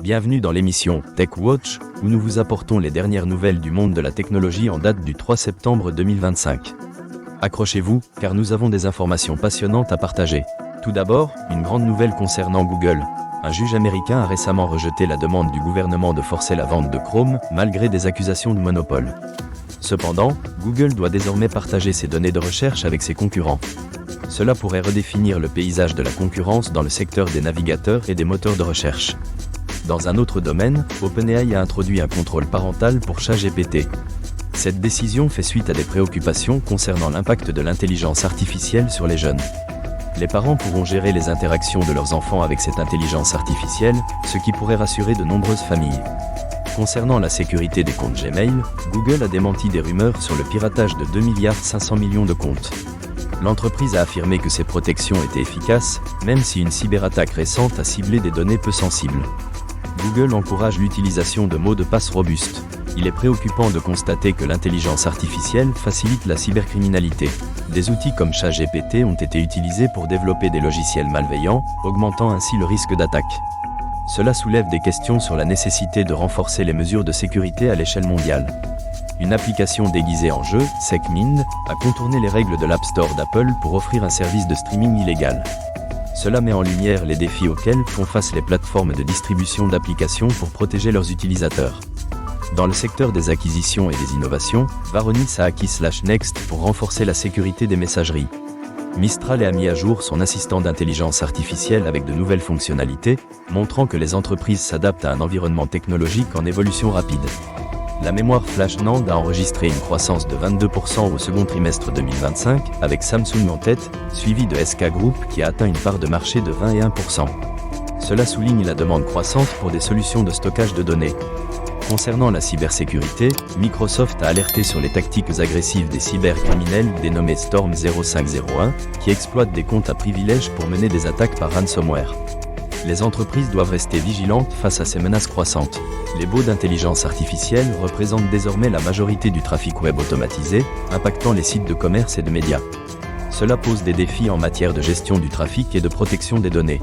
Bienvenue dans l'émission Tech Watch, où nous vous apportons les dernières nouvelles du monde de la technologie en date du 3 septembre 2025. Accrochez-vous, car nous avons des informations passionnantes à partager. Tout d'abord, une grande nouvelle concernant Google. Un juge américain a récemment rejeté la demande du gouvernement de forcer la vente de Chrome, malgré des accusations de monopole. Cependant, Google doit désormais partager ses données de recherche avec ses concurrents. Cela pourrait redéfinir le paysage de la concurrence dans le secteur des navigateurs et des moteurs de recherche. Dans un autre domaine, OpenAI a introduit un contrôle parental pour ChatGPT. Cette décision fait suite à des préoccupations concernant l'impact de l'intelligence artificielle sur les jeunes. Les parents pourront gérer les interactions de leurs enfants avec cette intelligence artificielle, ce qui pourrait rassurer de nombreuses familles. Concernant la sécurité des comptes Gmail, Google a démenti des rumeurs sur le piratage de 2,5 milliards de comptes. L'entreprise a affirmé que ces protections étaient efficaces, même si une cyberattaque récente a ciblé des données peu sensibles. Google encourage l'utilisation de mots de passe robustes. Il est préoccupant de constater que l'intelligence artificielle facilite la cybercriminalité. Des outils comme ChatGPT ont été utilisés pour développer des logiciels malveillants, augmentant ainsi le risque d'attaque. Cela soulève des questions sur la nécessité de renforcer les mesures de sécurité à l'échelle mondiale. Une application déguisée en jeu, SecMind, a contourné les règles de l'App Store d'Apple pour offrir un service de streaming illégal. Cela met en lumière les défis auxquels font face les plateformes de distribution d'applications pour protéger leurs utilisateurs. Dans le secteur des acquisitions et des innovations, Varonis a acquis Next pour renforcer la sécurité des messageries. Mistral a mis à jour son assistant d'intelligence artificielle avec de nouvelles fonctionnalités, montrant que les entreprises s'adaptent à un environnement technologique en évolution rapide. La mémoire flash NAND a enregistré une croissance de 22% au second trimestre 2025, avec Samsung en tête, suivi de SK Group qui a atteint une part de marché de 21%. Cela souligne la demande croissante pour des solutions de stockage de données. Concernant la cybersécurité, Microsoft a alerté sur les tactiques agressives des cybercriminels dénommés Storm 0501, qui exploitent des comptes à privilèges pour mener des attaques par ransomware. Les entreprises doivent rester vigilantes face à ces menaces croissantes. Les bots d'intelligence artificielle représentent désormais la majorité du trafic web automatisé, impactant les sites de commerce et de médias. Cela pose des défis en matière de gestion du trafic et de protection des données.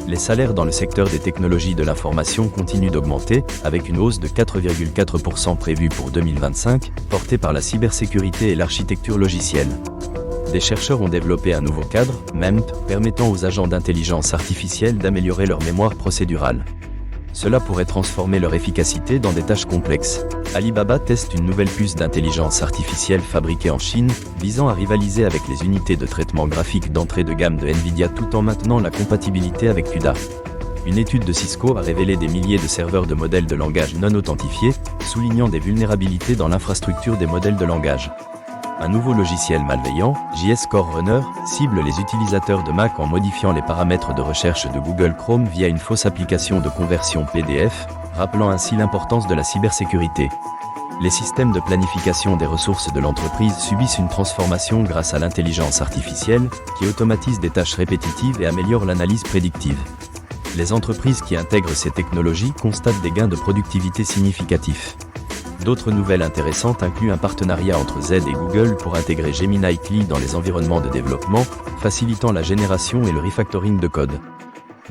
Les salaires dans le secteur des technologies de l'information continuent d'augmenter, avec une hausse de 4,4% prévue pour 2025, portée par la cybersécurité et l'architecture logicielle. Des chercheurs ont développé un nouveau cadre, MEMP, permettant aux agents d'intelligence artificielle d'améliorer leur mémoire procédurale. Cela pourrait transformer leur efficacité dans des tâches complexes. Alibaba teste une nouvelle puce d'intelligence artificielle fabriquée en Chine, visant à rivaliser avec les unités de traitement graphique d'entrée de gamme de Nvidia tout en maintenant la compatibilité avec CUDA. Une étude de Cisco a révélé des milliers de serveurs de modèles de langage non authentifiés, soulignant des vulnérabilités dans l'infrastructure des modèles de langage. Un nouveau logiciel malveillant, JS Core Runner, cible les utilisateurs de Mac en modifiant les paramètres de recherche de Google Chrome via une fausse application de conversion PDF, rappelant ainsi l'importance de la cybersécurité. Les systèmes de planification des ressources de l'entreprise subissent une transformation grâce à l'intelligence artificielle, qui automatise des tâches répétitives et améliore l'analyse prédictive. Les entreprises qui intègrent ces technologies constatent des gains de productivité significatifs. D'autres nouvelles intéressantes incluent un partenariat entre Z et Google pour intégrer Gemini CLI dans les environnements de développement, facilitant la génération et le refactoring de code.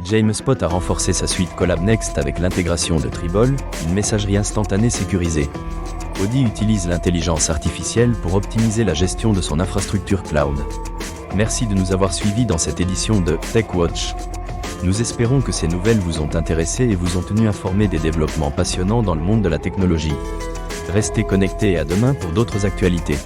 JameSpot a renforcé sa suite Collab Next avec l'intégration de Tribol, une messagerie instantanée sécurisée. Audi utilise l'intelligence artificielle pour optimiser la gestion de son infrastructure cloud. Merci de nous avoir suivis dans cette édition de Tech Watch. Nous espérons que ces nouvelles vous ont intéressé et vous ont tenu informés des développements passionnants dans le monde de la technologie. Restez connectés et à demain pour d'autres actualités.